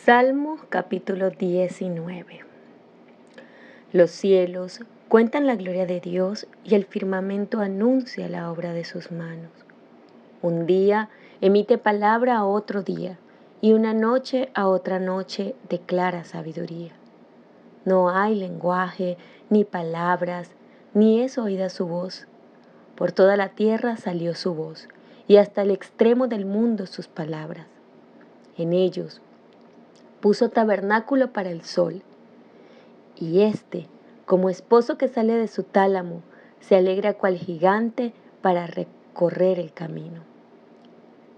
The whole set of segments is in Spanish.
Salmo capítulo 19. Los cielos cuentan la gloria de Dios y el firmamento anuncia la obra de sus manos. Un día emite palabra a otro día y una noche a otra noche declara sabiduría. No hay lenguaje, ni palabras, ni es oída su voz. Por toda la tierra salió su voz y hasta el extremo del mundo sus palabras. En ellos puso tabernáculo para el sol, y éste, como esposo que sale de su tálamo, se alegra cual gigante para recorrer el camino.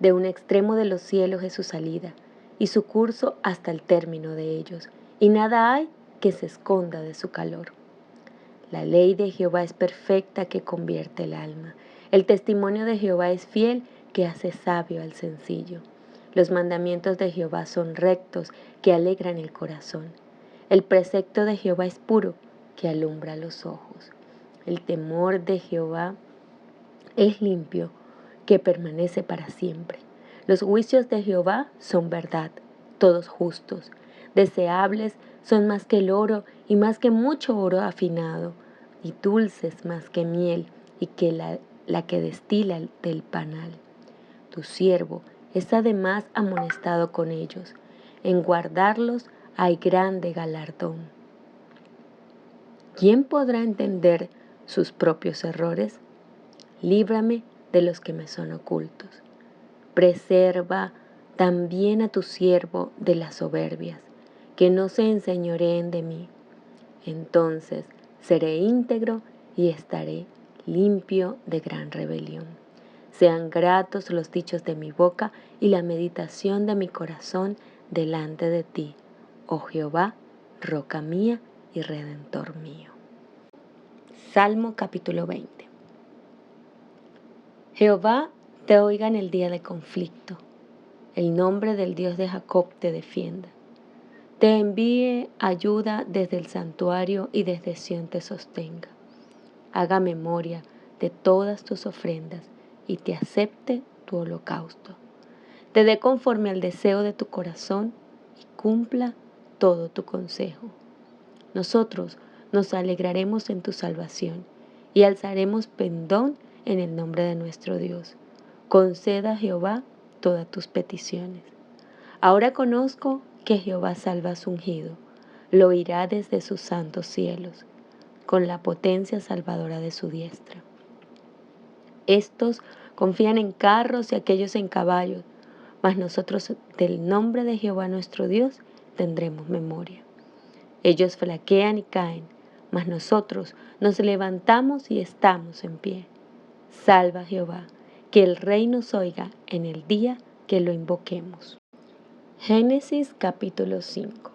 De un extremo de los cielos es su salida, y su curso hasta el término de ellos, y nada hay que se esconda de su calor. La ley de Jehová es perfecta que convierte el alma. El testimonio de Jehová es fiel que hace sabio al sencillo. Los mandamientos de Jehová son rectos que alegran el corazón. El precepto de Jehová es puro que alumbra los ojos. El temor de Jehová es limpio que permanece para siempre. Los juicios de Jehová son verdad, todos justos. Deseables son más que el oro y más que mucho oro afinado, y dulces más que miel y que la que destila del panal. Tu siervo es además amonestado con ellos. En guardarlos hay grande galardón. ¿Quién podrá entender sus propios errores? Líbrame de los que me son ocultos. Preserva también a tu siervo de las soberbias, que no se enseñoreen de mí. Entonces seré íntegro y estaré limpio de gran rebelión. Sean gratos los dichos de mi boca y la meditación de mi corazón delante de ti, oh Jehová, roca mía y redentor mío. Salmo capítulo 20. Jehová te oiga en el día de conflicto. El nombre del Dios de Jacob te defienda. Te envíe ayuda desde el santuario y desde Sión te sostenga. Haga memoria de todas tus ofrendas y te acepte tu holocausto. Te dé conforme al deseo de tu corazón y cumpla todo tu consejo. Nosotros nos alegraremos en tu salvación y alzaremos pendón en el nombre de nuestro Dios. Conceda a Jehová todas tus peticiones. Ahora conozco que Jehová salva a su ungido, lo oirá desde sus santos cielos, con la potencia salvadora de su diestra. Estos confían en carros y aquellos en caballos, mas nosotros del nombre de Jehová nuestro Dios tendremos memoria. Ellos flaquean y caen, mas nosotros nos levantamos y estamos en pie. Salva Jehová, que el rey nos oiga en el día que lo invoquemos. Génesis capítulo 5.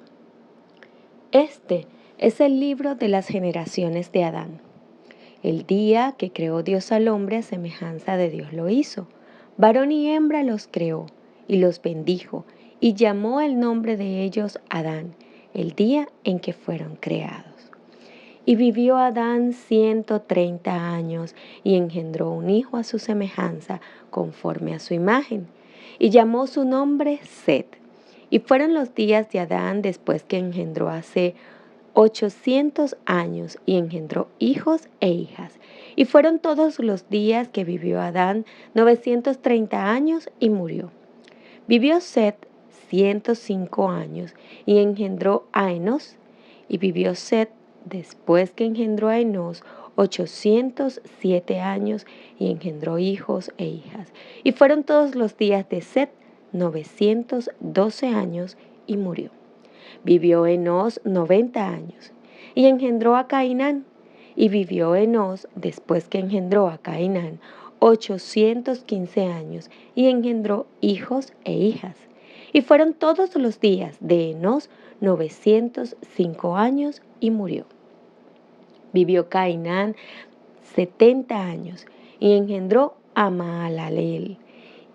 Este es el libro de las generaciones de Adán. El día que creó Dios al hombre a semejanza de Dios lo hizo. Varón y hembra los creó y los bendijo y llamó el nombre de ellos Adán, el día en que fueron creados. Y vivió Adán 130 años y engendró un hijo a su semejanza, conforme a su imagen, y llamó su nombre Set. Y fueron los días de Adán después que engendró hace 800 años y engendró hijos e hijas. Y fueron todos los días que vivió Adán 930 años y murió. Vivió Set 105 años y engendró a Enos. Y vivió Set después que engendró a Enos 807 años y engendró hijos e hijas. Y fueron todos los días de Set 912 años y murió. Vivió Enos 90 años y engendró a Cainán. Y vivió Enos después que engendró a Cainán 815 años y engendró hijos e hijas. Y fueron todos los días de Enos 905 años y murió. Vivió Cainán 70 años y engendró a Mahalaleel.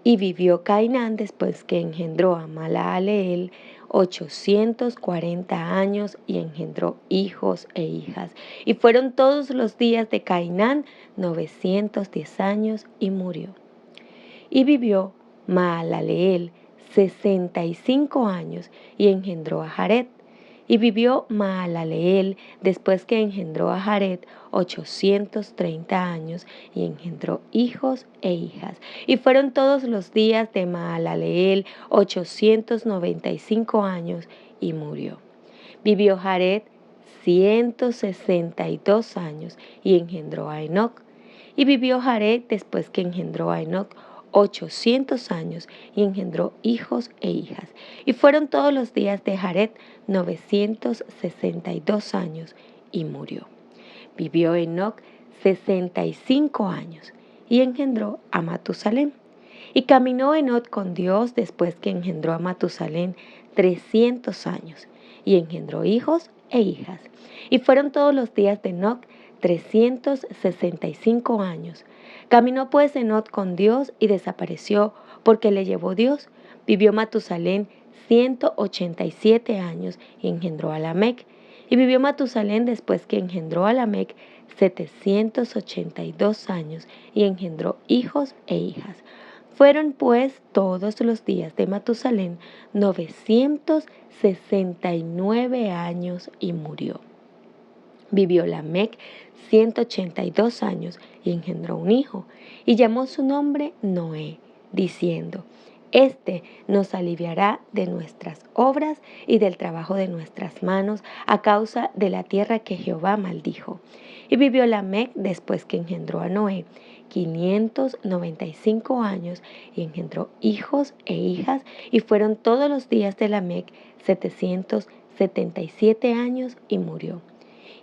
Y vivió Cainán después que engendró a Mahalaleel 840 años y engendró hijos e hijas. Y fueron todos los días de Cainán 910 años y murió. Y vivió Mahalaleel 65 años y engendró a Jared. Y vivió Mahalaleel después que engendró a Jared 830 años y engendró hijos e hijas. Y fueron todos los días de Mahalaleel 895 años y murió. Vivió Jared 162 años y engendró a Enoc. Y vivió Jared después que engendró a Enoc 800 años y engendró hijos e hijas. Y fueron todos los días de Jared 962 años y murió. Vivió Enoc 65 años y engendró a Matusalén. Y caminó Enoc con Dios después que engendró a Matusalén 300 años y engendró hijos e hijas. Y fueron todos los días de Enoc 365 años. Caminó pues Enoc con Dios y desapareció porque le llevó Dios. Vivió Matusalén 187 años y engendró a Lamec. Y vivió Matusalén después que engendró a Lamec 782 años y engendró hijos e hijas. Fueron pues todos los días de Matusalén 969 años y murió. Vivió Lamec 182 años y engendró un hijo, y llamó su nombre Noé, diciendo: Este nos aliviará de nuestras obras y del trabajo de nuestras manos a causa de la tierra que Jehová maldijo. Y vivió Lamec después que engendró a Noé 595 años y engendró hijos e hijas, y fueron todos los días de Lamec 777 años y murió.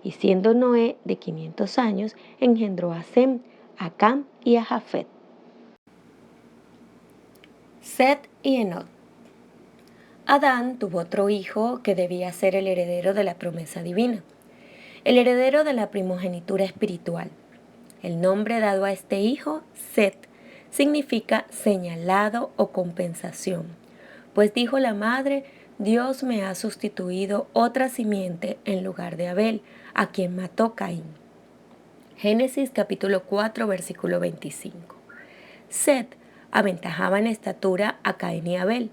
Y siendo Noé de 500 años, engendró a Sem, a Cam y a Jafet. Set y Enoc. Adán tuvo otro hijo que debía ser el heredero de la promesa divina, el heredero de la primogenitura espiritual. El nombre dado a este hijo, Set, significa señalado o compensación, pues dijo la madre: Dios me ha sustituido otra simiente en lugar de Abel, a quien mató Caín. Génesis capítulo 4, versículo 25. Set aventajaba en estatura a Caín y Abel,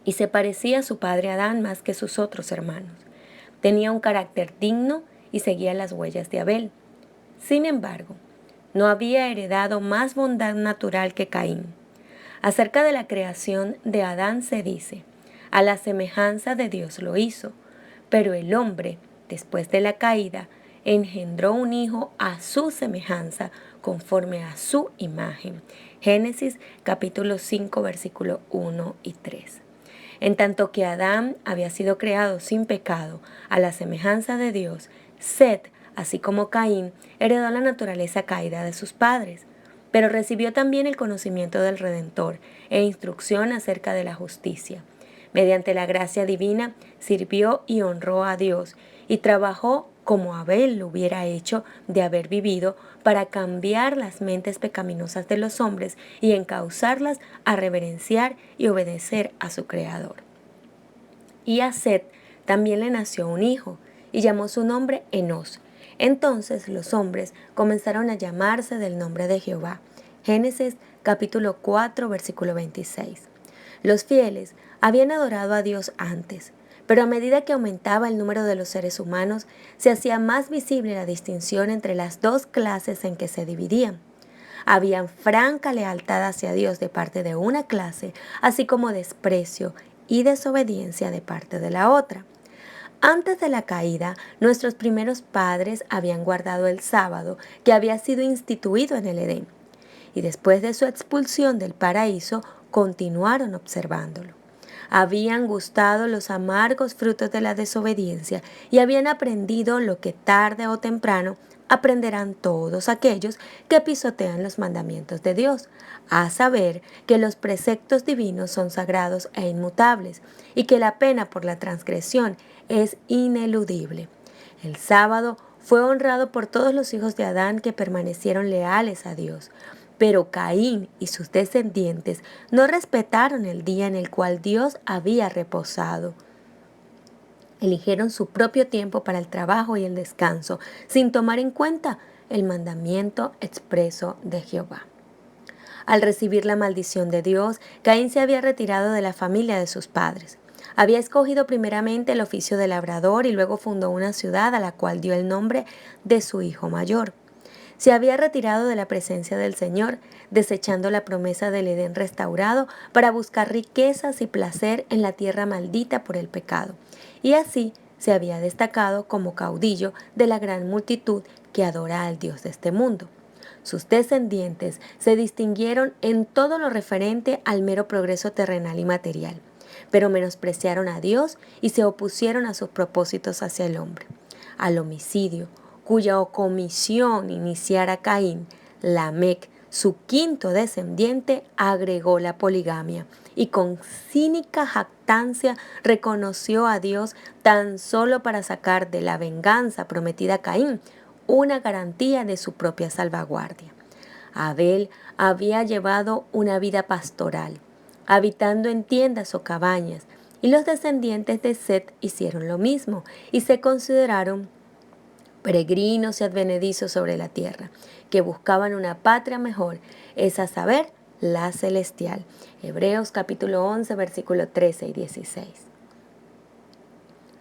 y se parecía a su padre Adán más que sus otros hermanos. Tenía un carácter digno y seguía las huellas de Abel. Sin embargo, no había heredado más bondad natural que Caín. Acerca de la creación de Adán se dice: a la semejanza de Dios lo hizo, pero el hombre, después de la caída, engendró un hijo a su semejanza, conforme a su imagen. Génesis capítulo 5, versículos 1 y 3. En tanto que Adán había sido creado sin pecado, a la semejanza de Dios, Set, así como Caín, heredó la naturaleza caída de sus padres, pero recibió también el conocimiento del Redentor e instrucción acerca de la justicia. Mediante la gracia divina, sirvió y honró a Dios y trabajó como Abel lo hubiera hecho de haber vivido, para cambiar las mentes pecaminosas de los hombres y encauzarlas a reverenciar y obedecer a su Creador. Y a Set también le nació un hijo, y llamó su nombre Enos. Entonces los hombres comenzaron a llamarse del nombre de Jehová. Génesis capítulo 4, versículo 26. Los fieles habían adorado a Dios antes, pero a medida que aumentaba el número de los seres humanos, se hacía más visible la distinción entre las dos clases en que se dividían. Había franca lealtad hacia Dios de parte de una clase, así como desprecio y desobediencia de parte de la otra. Antes de la caída, nuestros primeros padres habían guardado el sábado, que había sido instituido en el Edén, y después de su expulsión del paraíso, continuaron observándolo. Habían gustado los amargos frutos de la desobediencia y habían aprendido lo que tarde o temprano aprenderán todos aquellos que pisotean los mandamientos de Dios, a saber que los preceptos divinos son sagrados e inmutables y que la pena por la transgresión es ineludible. El sábado fue honrado por todos los hijos de Adán que permanecieron leales a Dios. Pero Caín y sus descendientes no respetaron el día en el cual Dios había reposado. Eligieron su propio tiempo para el trabajo y el descanso, sin tomar en cuenta el mandamiento expreso de Jehová. Al recibir la maldición de Dios, Caín se había retirado de la familia de sus padres. Había escogido primeramente el oficio de labrador y luego fundó una ciudad a la cual dio el nombre de su hijo mayor. Se había retirado de la presencia del Señor, desechando la promesa del Edén restaurado para buscar riquezas y placer en la tierra maldita por el pecado. Y así se había destacado como caudillo de la gran multitud que adora al Dios de este mundo. Sus descendientes se distinguieron en todo lo referente al mero progreso terrenal y material, pero menospreciaron a Dios y se opusieron a sus propósitos hacia el hombre. Al homicidio, cuya comisión iniciara Caín, Lamec, su quinto descendiente, agregó la poligamia y con cínica jactancia reconoció a Dios tan solo para sacar de la venganza prometida a Caín una garantía de su propia salvaguardia. Abel había llevado una vida pastoral, habitando en tiendas o cabañas, y los descendientes de Set hicieron lo mismo y se consideraron peregrinos y advenedizos sobre la tierra, que buscaban una patria mejor, es a saber, la celestial. Hebreos capítulo 11, versículos 13 y 16.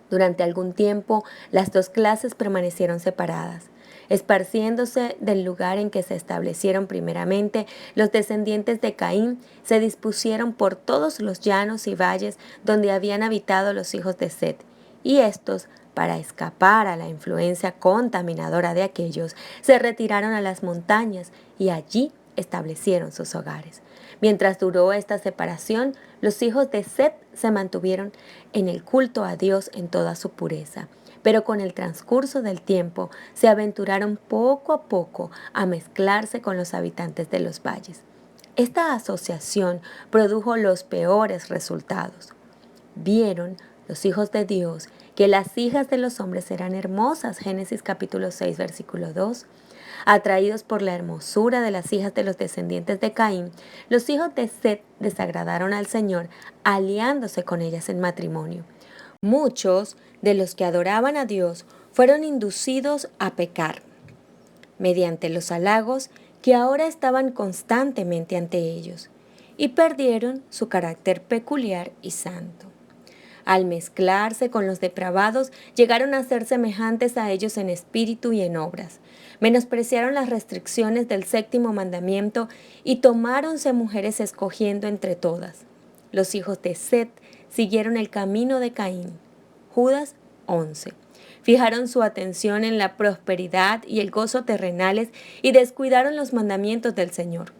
Durante algún tiempo, las dos clases permanecieron separadas. Esparciéndose del lugar en que se establecieron primeramente, los descendientes de Caín se dispusieron por todos los llanos y valles donde habían habitado los hijos de Set, y estos, para escapar a la influencia contaminadora de aquellos, se retiraron a las montañas y allí establecieron sus hogares. Mientras duró esta separación, los hijos de Set se mantuvieron en el culto a Dios en toda su pureza, pero con el transcurso del tiempo se aventuraron poco a poco a mezclarse con los habitantes de los valles. Esta asociación produjo los peores resultados. Vieron los hijos de Dios que las hijas de los hombres eran hermosas, Génesis capítulo 6, versículo 2. Atraídos por la hermosura de las hijas de los descendientes de Caín, los hijos de Set desagradaron al Señor, aliándose con ellas en matrimonio. Muchos de los que adoraban a Dios fueron inducidos a pecar mediante los halagos que ahora estaban constantemente ante ellos, y perdieron su carácter peculiar y santo. Al mezclarse con los depravados, llegaron a ser semejantes a ellos en espíritu y en obras. Menospreciaron las restricciones del séptimo mandamiento y tomáronse mujeres escogiendo entre todas. Los hijos de Set siguieron el camino de Caín. Judas 11. Fijaron su atención en la prosperidad y el gozo terrenales y descuidaron los mandamientos del Señor.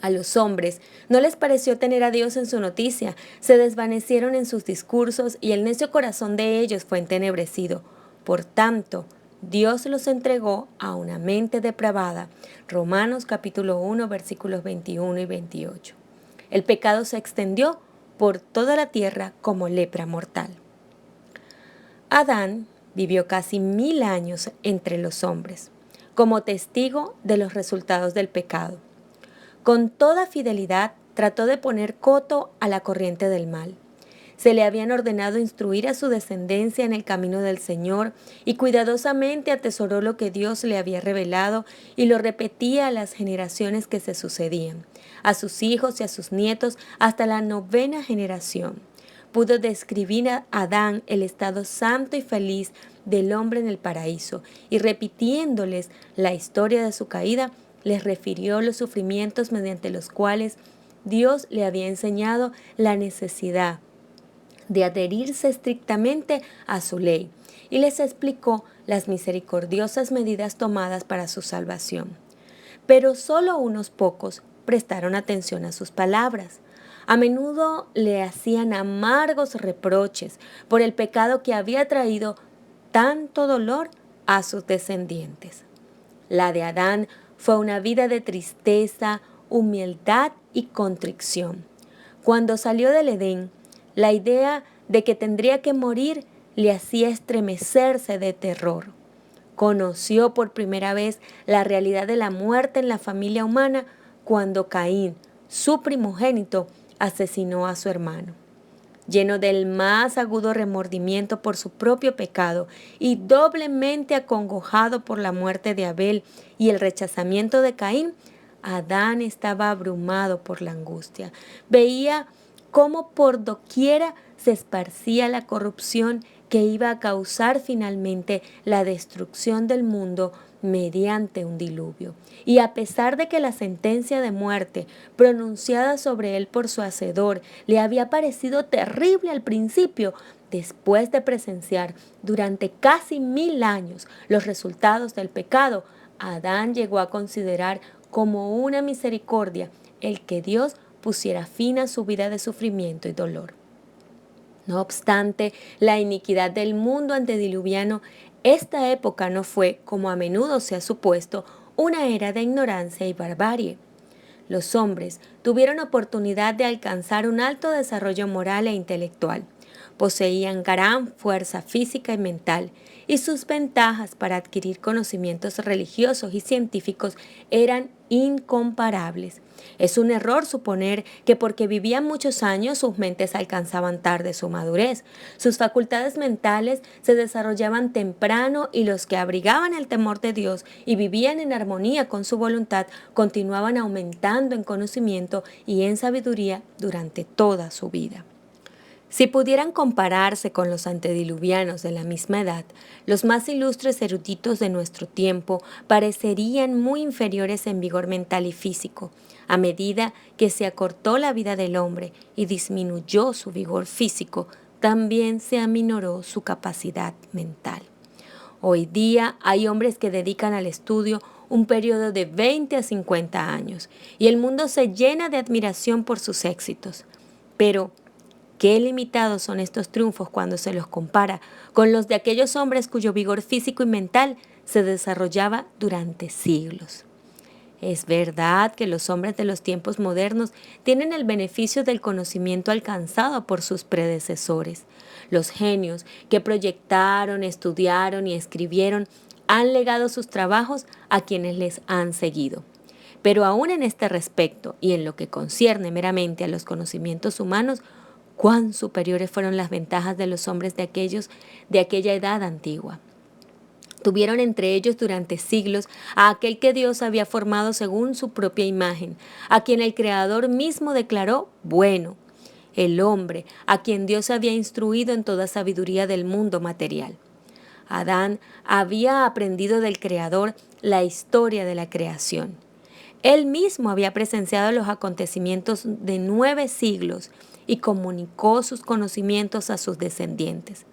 A los hombres no les pareció tener a Dios en su noticia, se desvanecieron en sus discursos y el necio corazón de ellos fue entenebrecido. Por tanto, Dios los entregó a una mente depravada. Romanos capítulo 1, versículos 21 y 28. El pecado se extendió por toda la tierra como lepra mortal. Adán vivió casi 1000 años entre los hombres, como testigo de los resultados del pecado. Con toda fidelidad trató de poner coto a la corriente del mal. Se le habían ordenado instruir a su descendencia en el camino del Señor y cuidadosamente atesoró lo que Dios le había revelado y lo repetía a las generaciones que se sucedían, a sus hijos y a sus nietos hasta la 9ª generación. Pudo describir a Adán el estado santo y feliz del hombre en el paraíso y repitiéndoles la historia de su caída, les refirió los sufrimientos mediante los cuales Dios le había enseñado la necesidad de adherirse estrictamente a su ley y les explicó las misericordiosas medidas tomadas para su salvación. Pero solo unos pocos prestaron atención a sus palabras. A menudo le hacían amargos reproches por el pecado que había traído tanto dolor a sus descendientes. La de Adán fue una vida de tristeza, humildad y contrición. Cuando salió del Edén, la idea de que tendría que morir le hacía estremecerse de terror. Conoció por primera vez la realidad de la muerte en la familia humana cuando Caín, su primogénito, asesinó a su hermano. Lleno del más agudo remordimiento por su propio pecado y doblemente acongojado por la muerte de Abel y el rechazamiento de Caín, Adán estaba abrumado por la angustia. Veía cómo por doquiera se esparcía la corrupción que iba a causar finalmente la destrucción del mundo mediante un diluvio. Y a pesar de que la sentencia de muerte pronunciada sobre él por su hacedor le había parecido terrible al principio, después de presenciar durante casi 1000 años los resultados del pecado, Adán llegó a considerar como una misericordia el que Dios pusiera fin a su vida de sufrimiento y dolor. No obstante la iniquidad del mundo antediluviano, esta época no fue, como a menudo se ha supuesto, una era de ignorancia y barbarie. Los hombres tuvieron oportunidad de alcanzar un alto desarrollo moral e intelectual. Poseían gran fuerza física y mental, y sus ventajas para adquirir conocimientos religiosos y científicos eran incomparables. Es un error suponer que porque vivían muchos años sus mentes alcanzaban tarde su madurez. Sus facultades mentales se desarrollaban temprano y los que abrigaban el temor de Dios y vivían en armonía con su voluntad continuaban aumentando en conocimiento y en sabiduría durante toda su vida. Si pudieran compararse con los antediluvianos de la misma edad, los más ilustres eruditos de nuestro tiempo parecerían muy inferiores en vigor mental y físico, a medida que se acortó la vida del hombre y disminuyó su vigor físico, también se aminoró su capacidad mental. Hoy día hay hombres que dedican al estudio un periodo de 20 a 50 años y el mundo se llena de admiración por sus éxitos. Pero qué limitados son estos triunfos cuando se los compara con los de aquellos hombres cuyo vigor físico y mental se desarrollaba durante siglos. Es verdad que los hombres de los tiempos modernos tienen el beneficio del conocimiento alcanzado por sus predecesores. Los genios que proyectaron, estudiaron y escribieron han legado sus trabajos a quienes les han seguido. Pero aún en este respecto y en lo que concierne meramente a los conocimientos humanos, cuán superiores fueron las ventajas de los hombres de aquella edad antigua. Tuvieron entre ellos durante siglos a aquel que Dios había formado según su propia imagen, a quien el Creador mismo declaró bueno, el hombre, a quien Dios había instruido en toda sabiduría del mundo material. Adán había aprendido del Creador la historia de la creación. Él mismo había presenciado los acontecimientos de 9 siglos y comunicó sus conocimientos a sus descendientes.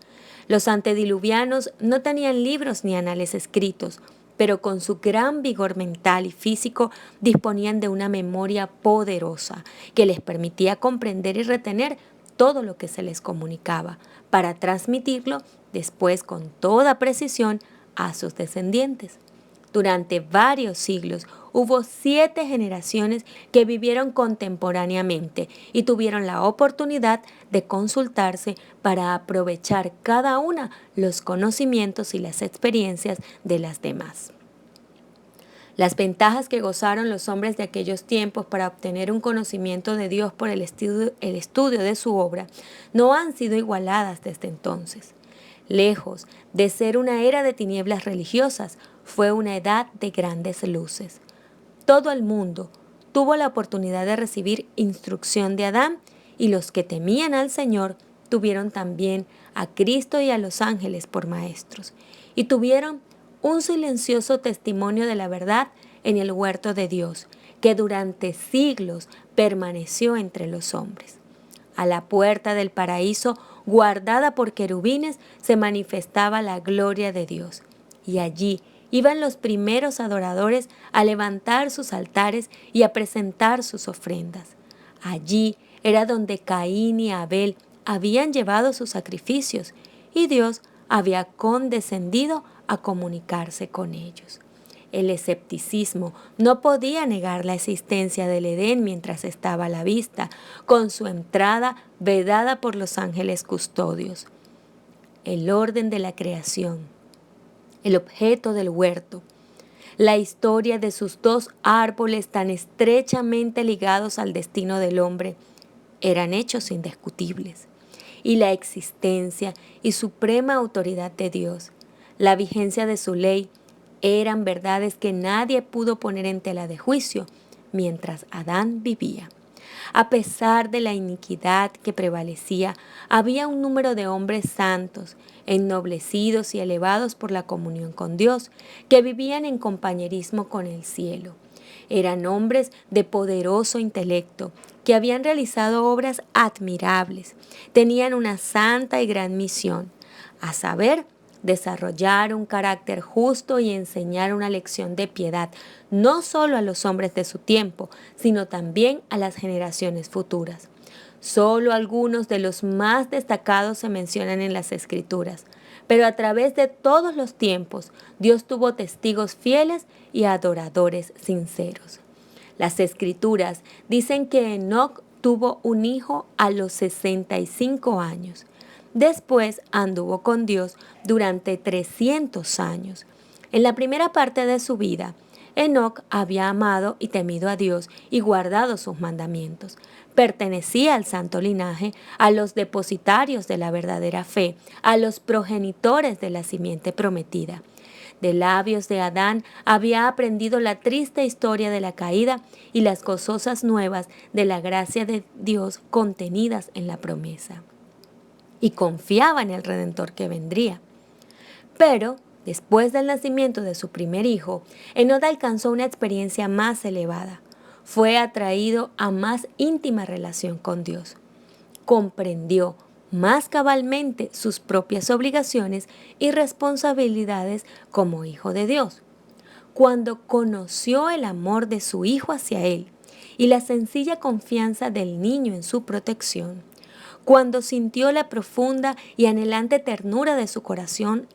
Los antediluvianos no tenían libros ni anales escritos, pero con su gran vigor mental y físico disponían de una memoria poderosa que les permitía comprender y retener todo lo que se les comunicaba, para transmitirlo después con toda precisión a sus descendientes. Durante varios siglos hubo 7 generaciones que vivieron contemporáneamente y tuvieron la oportunidad de consultarse para aprovechar cada una los conocimientos y las experiencias de las demás. Las ventajas que gozaron los hombres de aquellos tiempos para obtener un conocimiento de Dios por el estudio de su obra no han sido igualadas desde entonces. Lejos de ser una era de tinieblas religiosas, fue una edad de grandes luces. Todo el mundo tuvo la oportunidad de recibir instrucción de Adán, y los que temían al Señor tuvieron también a Cristo y a los ángeles por maestros, y tuvieron un silencioso testimonio de la verdad en el huerto de Dios, que durante siglos permaneció entre los hombres. A la puerta del paraíso, guardada por querubines, se manifestaba la gloria de Dios, y allí iban los primeros adoradores a levantar sus altares y a presentar sus ofrendas. Allí era donde Caín y Abel habían llevado sus sacrificios, y Dios había condescendido a comunicarse con ellos. El escepticismo no podía negar la existencia del Edén mientras estaba a la vista, con su entrada vedada por los ángeles custodios. El orden de la creación, el objeto del huerto, la historia de sus 2 árboles tan estrechamente ligados al destino del hombre, eran hechos indiscutibles, y la existencia y suprema autoridad de Dios, la vigencia de su ley, eran verdades que nadie pudo poner en tela de juicio, mientras Adán vivía. A pesar de la iniquidad que prevalecía, había un número de hombres santos, ennoblecidos y elevados por la comunión con Dios, que vivían en compañerismo con el cielo. Eran hombres de poderoso intelecto, que habían realizado obras admirables. Tenían una santa y gran misión, a saber, desarrollar un carácter justo y enseñar una lección de piedad, no solo a los hombres de su tiempo, sino también a las generaciones futuras. Solo algunos de los más destacados se mencionan en las Escrituras, pero a través de todos los tiempos, Dios tuvo testigos fieles y adoradores sinceros. Las Escrituras dicen que Enoc tuvo un hijo a los 65 años. Después anduvo con Dios durante 300 años. En la primera parte de su vida, Enoc había amado y temido a Dios y guardado sus mandamientos. Pertenecía al santo linaje, a los depositarios de la verdadera fe, a los progenitores de la simiente prometida. De labios de Adán había aprendido la triste historia de la caída y las gozosas nuevas de la gracia de Dios contenidas en la promesa. Y confiaba en el Redentor que vendría. Pero, después del nacimiento de su primer hijo, Enoc alcanzó una experiencia más elevada. Fue atraído a más íntima relación con Dios. Comprendió más cabalmente sus propias obligaciones y responsabilidades como hijo de Dios. Cuando conoció el amor de su hijo hacia él y la sencilla confianza del niño en su protección, cuando sintió la profunda y anhelante ternura de su corazón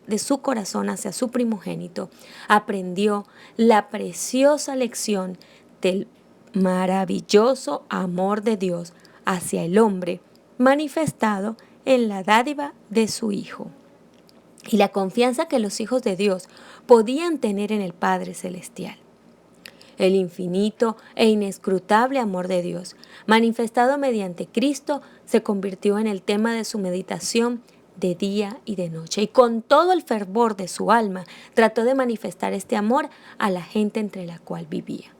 hacia su primogénito, aprendió la preciosa lección del maravilloso amor de Dios hacia el hombre, manifestado en la dádiva de su Hijo, y la confianza que los hijos de Dios podían tener en el Padre Celestial. El infinito e inescrutable amor de Dios, manifestado mediante Cristo, se convirtió en el tema de su meditación de día y de noche, y con todo el fervor de su alma trató de manifestar este amor a la gente entre la cual vivía.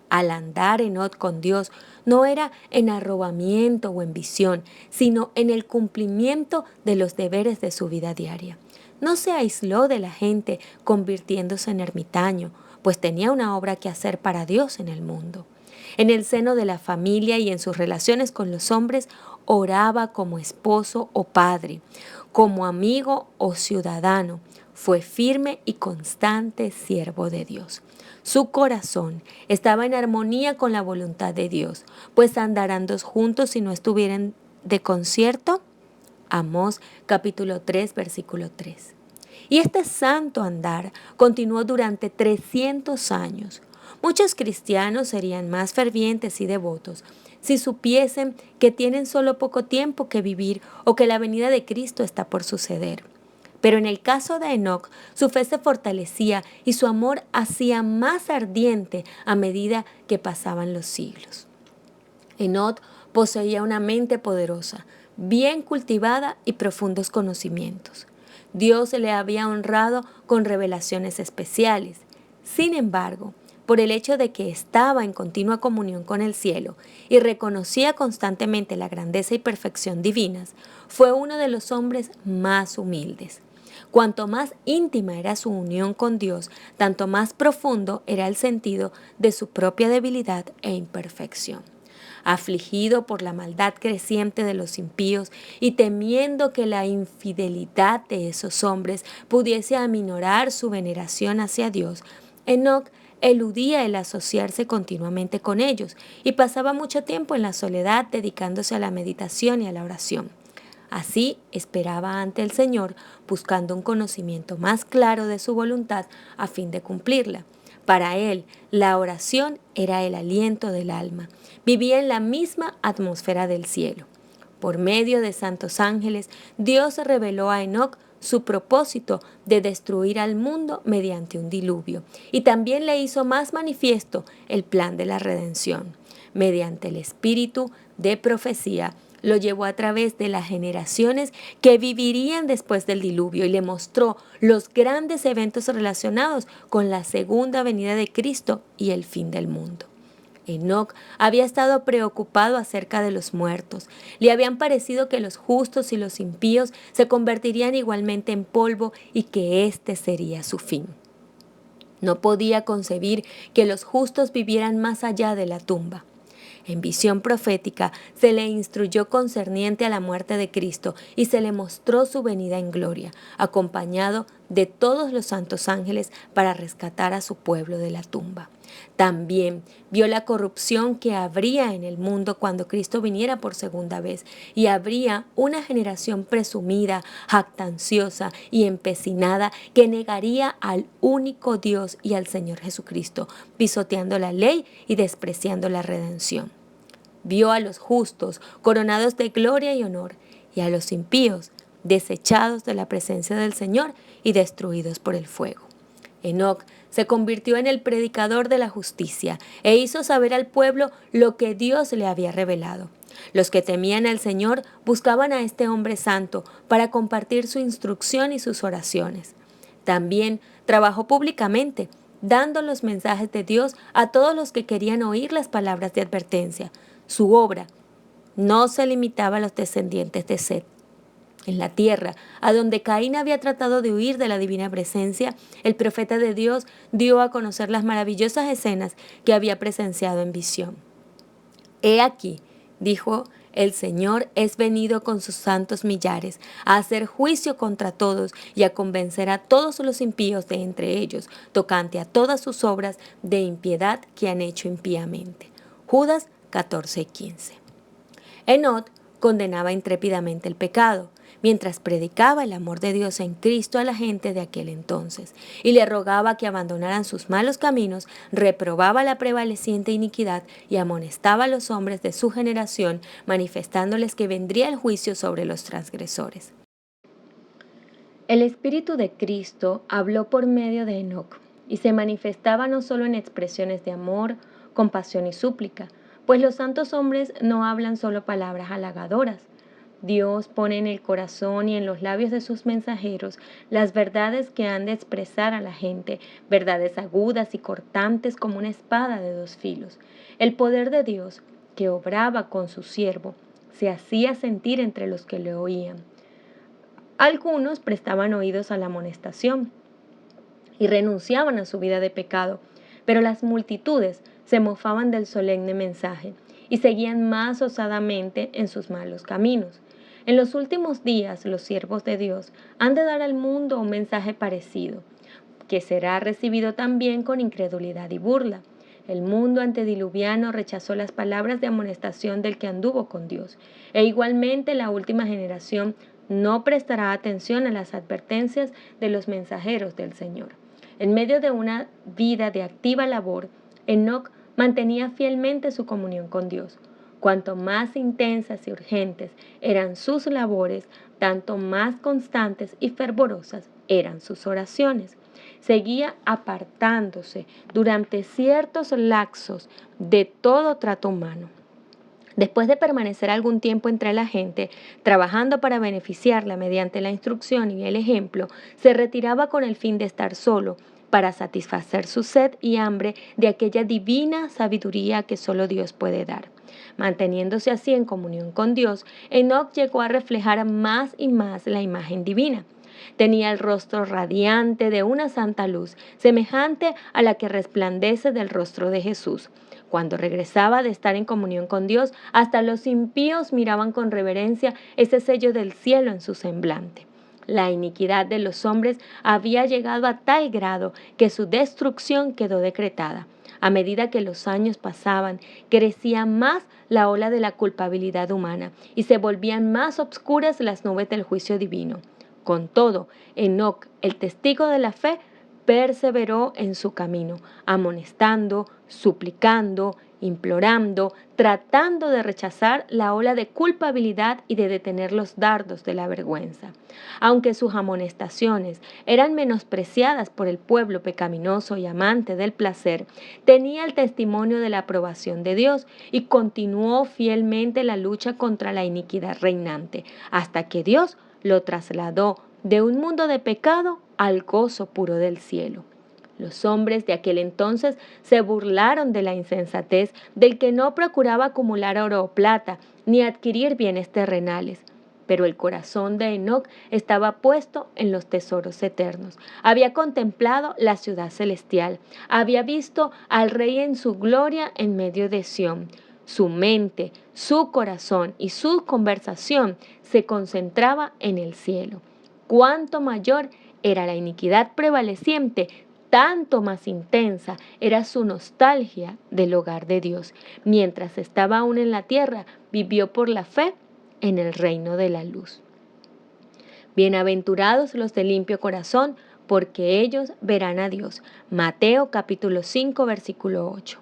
Al andar Enoc con Dios, no era en arrobamiento o en visión, sino en el cumplimiento de los deberes de su vida diaria. No se aisló de la gente convirtiéndose en ermitaño, pues tenía una obra que hacer para Dios en el mundo. En el seno de la familia y en sus relaciones con los hombres, oraba como esposo o padre, como amigo o ciudadano. Fue firme y constante siervo de Dios. Su corazón estaba en armonía con la voluntad de Dios, pues andarán dos juntos si no estuvieran de concierto. Amós capítulo 3, versículo 3. Y este santo andar continuó durante 300 años. Muchos cristianos serían más fervientes y devotos si supiesen que tienen solo poco tiempo que vivir o que la venida de Cristo está por suceder. Pero en el caso de Enoc, su fe se fortalecía y su amor hacía más ardiente a medida que pasaban los siglos. Enoc poseía una mente poderosa, bien cultivada y profundos conocimientos. Dios le había honrado con revelaciones especiales. Sin embargo, por el hecho de que estaba en continua comunión con el cielo y reconocía constantemente la grandeza y perfección divinas, fue uno de los hombres más humildes. Cuanto más íntima era su unión con Dios, tanto más profundo era el sentido de su propia debilidad e imperfección. Afligido por la maldad creciente de los impíos y temiendo que la infidelidad de esos hombres pudiese aminorar su veneración hacia Dios, Enoc eludía el asociarse continuamente con ellos y pasaba mucho tiempo en la soledad dedicándose a la meditación y a la oración. Así esperaba ante el Señor, buscando un conocimiento más claro de su voluntad a fin de cumplirla. Para él, la oración era el aliento del alma. Vivía en la misma atmósfera del cielo. Por medio de santos ángeles, Dios reveló a Enoc su propósito de destruir al mundo mediante un diluvio, y también le hizo más manifiesto el plan de la redención. Mediante el espíritu de profecía, lo llevó a través de las generaciones que vivirían después del diluvio y le mostró los grandes eventos relacionados con la segunda venida de Cristo y el fin del mundo. Enoc había estado preocupado acerca de los muertos. Le habían parecido que los justos y los impíos se convertirían igualmente en polvo y que este sería su fin. No podía concebir que los justos vivieran más allá de la tumba. En visión profética se le instruyó concerniente a la muerte de Cristo y se le mostró su venida en gloria, acompañado de todos los santos ángeles para rescatar a su pueblo de la tumba. También vio la corrupción que habría en el mundo cuando Cristo viniera por segunda vez, y habría una generación presumida, jactanciosa y empecinada que negaría al único Dios y al Señor Jesucristo, pisoteando la ley y despreciando la redención. Vio a los justos coronados de gloria y honor, y a los impíos desechados de la presencia del Señor y destruidos por el fuego. Enoc se convirtió en el predicador de la justicia e hizo saber al pueblo lo que Dios le había revelado. Los que temían al Señor buscaban a este hombre santo para compartir su instrucción y sus oraciones. También trabajó públicamente, dando los mensajes de Dios a todos los que querían oír las palabras de advertencia. Su obra no se limitaba a los descendientes de Set. En la tierra, a donde Caín había tratado de huir de la divina presencia, el profeta de Dios dio a conocer las maravillosas escenas que había presenciado en visión. He aquí, dijo, el Señor es venido con sus santos millares a hacer juicio contra todos y a convencer a todos los impíos de entre ellos, tocante a todas sus obras de impiedad que han hecho impíamente. Judas 14:15. Enoc condenaba intrépidamente el pecado, mientras predicaba el amor de Dios en Cristo a la gente de aquel entonces, y le rogaba que abandonaran sus malos caminos, reprobaba la prevaleciente iniquidad y amonestaba a los hombres de su generación, manifestándoles que vendría el juicio sobre los transgresores. El Espíritu de Cristo habló por medio de Enoc, y se manifestaba no solo en expresiones de amor, compasión y súplica, pues los santos hombres no hablan solo palabras halagadoras. Dios pone en el corazón y en los labios de sus mensajeros las verdades que han de expresar a la gente, verdades agudas y cortantes como una espada de dos filos. El poder de Dios, que obraba con su siervo, se hacía sentir entre los que le oían. Algunos prestaban oídos a la amonestación y renunciaban a su vida de pecado, pero las multitudes se mofaban del solemne mensaje y seguían más osadamente en sus malos caminos. En los últimos días, los siervos de Dios han de dar al mundo un mensaje parecido, que será recibido también con incredulidad y burla. El mundo antediluviano rechazó las palabras de amonestación del que anduvo con Dios, e igualmente la última generación no prestará atención a las advertencias de los mensajeros del Señor. En medio de una vida de activa labor, Enoc mantenía fielmente su comunión con Dios. Cuanto más intensas y urgentes eran sus labores, tanto más constantes y fervorosas eran sus oraciones. Seguía apartándose durante ciertos lapsos de todo trato humano. Después de permanecer algún tiempo entre la gente, trabajando para beneficiarla mediante la instrucción y el ejemplo, se retiraba con el fin de estar solo, para satisfacer su sed y hambre de aquella divina sabiduría que solo Dios puede dar. Manteniéndose así en comunión con Dios, Enoc llegó a reflejar más y más la imagen divina. Tenía el rostro radiante de una santa luz, semejante a la que resplandece del rostro de Jesús. Cuando regresaba de estar en comunión con Dios, hasta los impíos miraban con reverencia ese sello del cielo en su semblante. La iniquidad de los hombres había llegado a tal grado que su destrucción quedó decretada. A medida que los años pasaban, crecía más la ola de la culpabilidad humana y se volvían más obscuras las nubes del juicio divino. Con todo, Enoc, el testigo de la fe, perseveró en su camino, amonestando, suplicando, implorando, tratando de rechazar la ola de culpabilidad y de detener los dardos de la vergüenza. Aunque sus amonestaciones eran menospreciadas por el pueblo pecaminoso y amante del placer, tenía el testimonio de la aprobación de Dios y continuó fielmente la lucha contra la iniquidad reinante, hasta que Dios lo trasladó de un mundo de pecado al gozo puro del cielo. Los hombres de aquel entonces se burlaron de la insensatez del que no procuraba acumular oro o plata, ni adquirir bienes terrenales. Pero el corazón de Enoc estaba puesto en los tesoros eternos. Había contemplado la ciudad celestial. Había visto al Rey en su gloria en medio de Sión. Su mente, su corazón y su conversación se concentraba en el cielo. Cuanto mayor era la iniquidad prevaleciente, tanto más intensa era su nostalgia del hogar de Dios. Mientras estaba aún en la tierra, vivió por la fe en el reino de la luz. Bienaventurados los de limpio corazón, porque ellos verán a Dios. Mateo capítulo 5, versículo 8.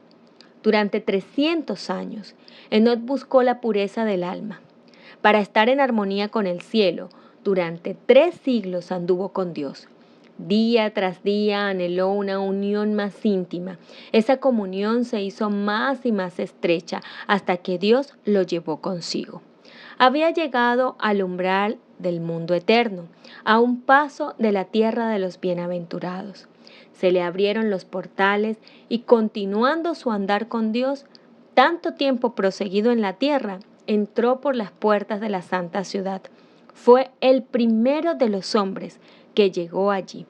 Durante 300 años, Enoc buscó la pureza del alma. Para estar en armonía con el cielo, durante 3 siglos anduvo con Dios. Día tras día anheló una unión más íntima. Esa comunión se hizo más y más estrecha hasta que Dios lo llevó consigo. Había llegado al umbral del mundo eterno, a un paso de la tierra de los bienaventurados. Se le abrieron los portales y, continuando su andar con Dios, tanto tiempo proseguido en la tierra, entró por las puertas de la santa ciudad. Fue el primero de los hombres que llegó allí.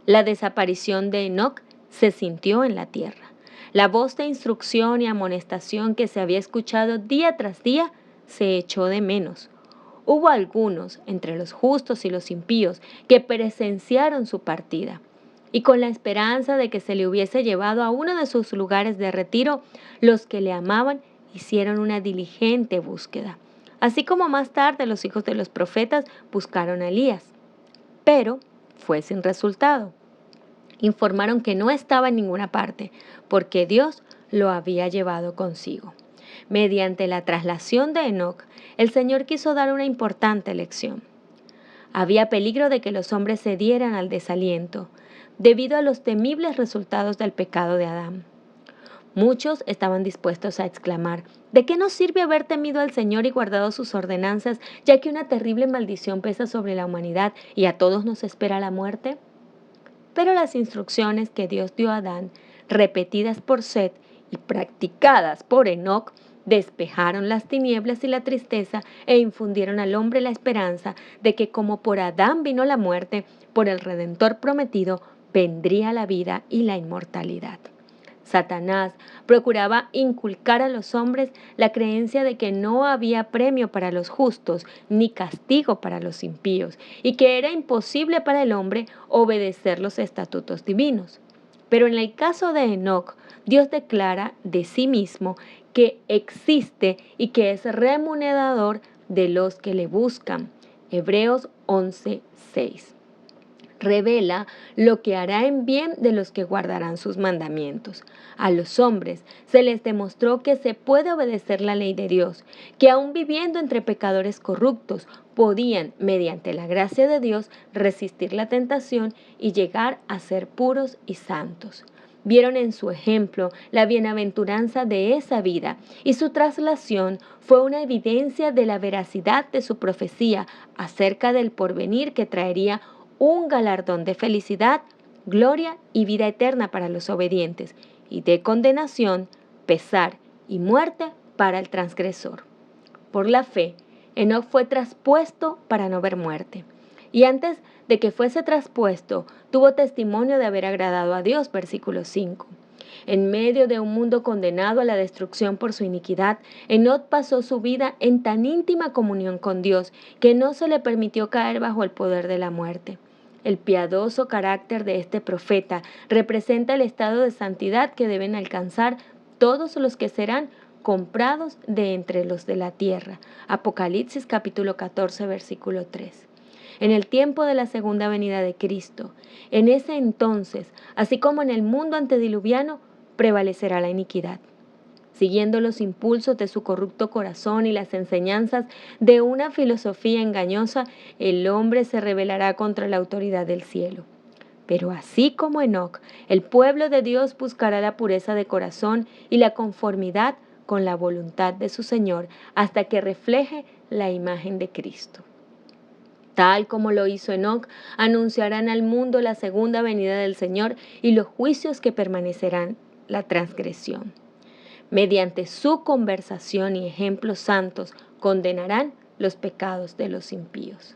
La desaparición de Enoc se sintió en la tierra. La voz de instrucción y amonestación que se había escuchado día tras día se echó de menos. Hubo algunos, entre los justos y los impíos, que presenciaron su partida, y con la esperanza de que se le hubiese llevado a uno de sus lugares de retiro, los que le amaban hicieron una diligente búsqueda. Así como más tarde los hijos de los profetas buscaron a Elías. Pero fue sin resultado. Informaron que no estaba en ninguna parte, porque Dios lo había llevado consigo. Mediante la traslación de Enoc, el Señor quiso dar una importante lección. Había peligro de que los hombres cedieran al desaliento, debido a los temibles resultados del pecado de Adán. Muchos estaban dispuestos a exclamar: ¿de qué nos sirve haber temido al Señor y guardado sus ordenanzas, ya que una terrible maldición pesa sobre la humanidad y a todos nos espera la muerte? Pero las instrucciones que Dios dio a Adán, repetidas por Set y practicadas por Enoc, despejaron las tinieblas y la tristeza e infundieron al hombre la esperanza de que, como por Adán vino la muerte, por el Redentor prometido vendría la vida y la inmortalidad. Satanás procuraba inculcar a los hombres la creencia de que no había premio para los justos ni castigo para los impíos, y que era imposible para el hombre obedecer los estatutos divinos. Pero en el caso de Enoc, Dios declara de sí mismo que existe y que es remunerador de los que le buscan. Hebreos 11:6. Revela lo que hará en bien de los que guardarán sus mandamientos. A los hombres se les demostró que se puede obedecer la ley de Dios, que aun viviendo entre pecadores corruptos, podían, mediante la gracia de Dios, resistir la tentación y llegar a ser puros y santos. Vieron en su ejemplo la bienaventuranza de esa vida, y su traslación fue una evidencia de la veracidad de su profecía acerca del porvenir que traería un galardón de felicidad, gloria y vida eterna para los obedientes, y de condenación, pesar y muerte para el transgresor. Por la fe, Enoc fue traspuesto para no ver muerte. Y antes de que fuese traspuesto, tuvo testimonio de haber agradado a Dios, versículo 5. En medio de un mundo condenado a la destrucción por su iniquidad, Enoc pasó su vida en tan íntima comunión con Dios que no se le permitió caer bajo el poder de la muerte. El piadoso carácter de este profeta representa el estado de santidad que deben alcanzar todos los que serán comprados de entre los de la tierra. Apocalipsis capítulo 14, versículo 3. En el tiempo de la segunda venida de Cristo, en ese entonces, así como en el mundo antediluviano, prevalecerá la iniquidad. Siguiendo los impulsos de su corrupto corazón y las enseñanzas de una filosofía engañosa, el hombre se rebelará contra la autoridad del cielo. Pero así como Enoc, el pueblo de Dios buscará la pureza de corazón y la conformidad con la voluntad de su Señor hasta que refleje la imagen de Cristo. Tal como lo hizo Enoc, anunciarán al mundo la segunda venida del Señor y los juicios que permanecerán la transgresión. Mediante su conversación y ejemplos santos condenarán los pecados de los impíos.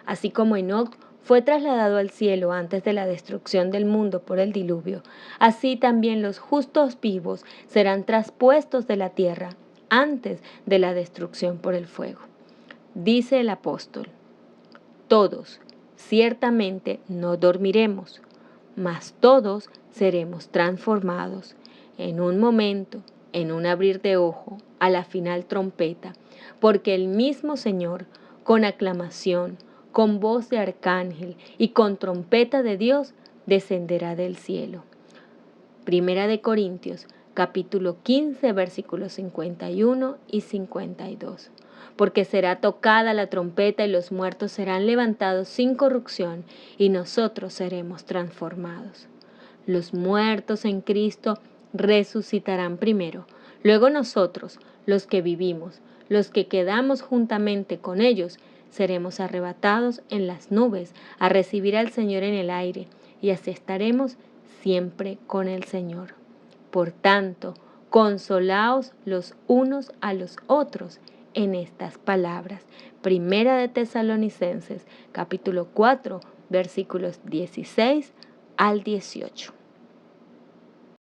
Así como Enoc fue trasladado al cielo antes de la destrucción del mundo por el diluvio, así también los justos vivos serán traspuestos de la tierra antes de la destrucción por el fuego. Dice el apóstol: todos ciertamente no dormiremos, mas todos seremos transformados en un momento, en un abrir de ojo, a la final trompeta, porque el mismo Señor, con aclamación, con voz de arcángel y con trompeta de Dios, descenderá del cielo. Primera de Corintios, capítulo 15, versículos 51 y 52. Porque será tocada la trompeta y los muertos serán levantados sin corrupción y nosotros seremos transformados. Los muertos en Cristo resucitarán primero. Luego nosotros, los que vivimos, los que quedamos juntamente con ellos, seremos arrebatados en las nubes a recibir al Señor en el aire, y así estaremos siempre con el Señor. Por tanto, consolaos los unos a los otros en estas palabras. Primera de Tesalonicenses, capítulo 4, versículos 16 al 18.